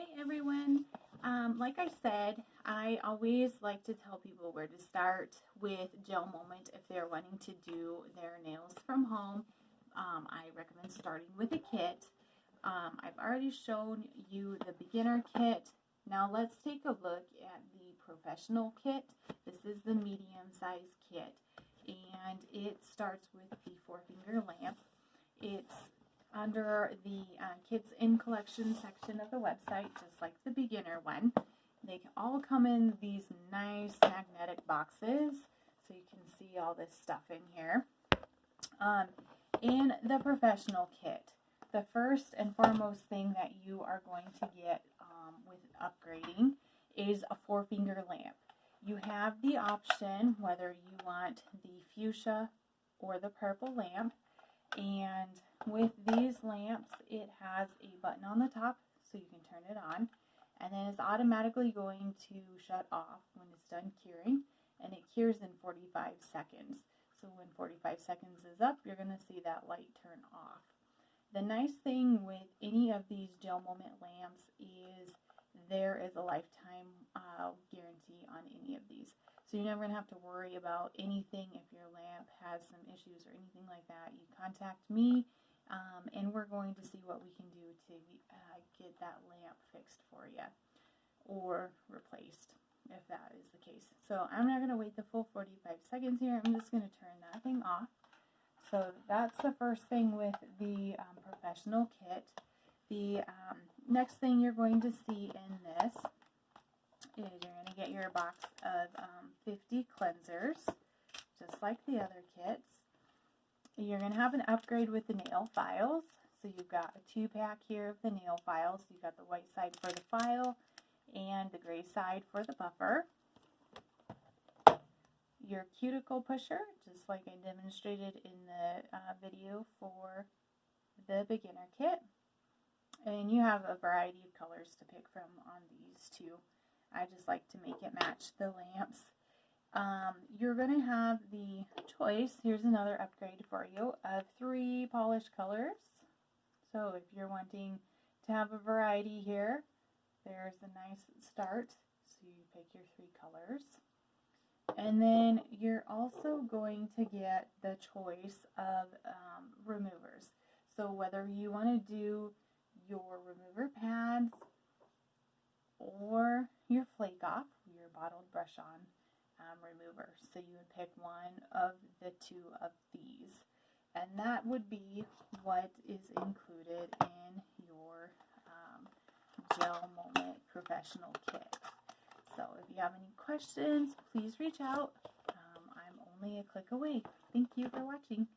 Hey everyone, like I said, I always like to tell people where to start with Gel Moment if they're wanting to do their nails from home. I recommend starting with a kit. I've already shown you the beginner kit. Now let's take a look at the professional kit. This is the medium size kit, and it starts with the 4-finger lamp. It's under the Kids in Collection section of the website, just like the beginner one. They can all come in these nice magnetic boxes, so you can see all this stuff in here. In the professional kit, the first and foremost thing that you are going to get with upgrading is a 4-finger lamp. You have the option whether you want the fuchsia or the purple lamp, and with these lamps it has a button on the top so you can turn it on, and then it's automatically going to shut off when it's done curing, and it cures in 45 seconds. So when 45 seconds is up, you're going to see that light turn off. The nice thing with any of these Gel Moment lamps is there is a lifetime guarantee on any of these. So you're never going to have to worry about anything if your lamp has some issues or anything like that. You contact me and we're going to see what we can do to get that lamp fixed for you or replaced if that is the case. So I'm not going to wait the full 45 seconds here. I'm just going to turn that thing off. So that's the first thing with the professional kit. The next thing you're going to see in this is you're going to get your box of 50 cleansers, just like the other kits. You're going to have an upgrade with the nail files. So you've got a 2-pack here of the nail files. You've got the white side for the file and the gray side for the buffer. Your cuticle pusher, just like I demonstrated in the video for the beginner kit. And you have a variety of colors to pick from on these too. I just like to make it match the lamps. You're going to have the choice, here's another upgrade for you, of 3 polished colors. So if you're wanting to have a variety here, there's a nice start. So you pick your 3 colors. And then you're also going to get the choice of removers. So whether you want to do your remover pads or your flake off, your bottled brush on remover. So you would pick one of the 2 of these. And that would be what is included in your Gel Moment professional kit. So if you have any questions, please reach out. I'm only a click away. Thank you for watching.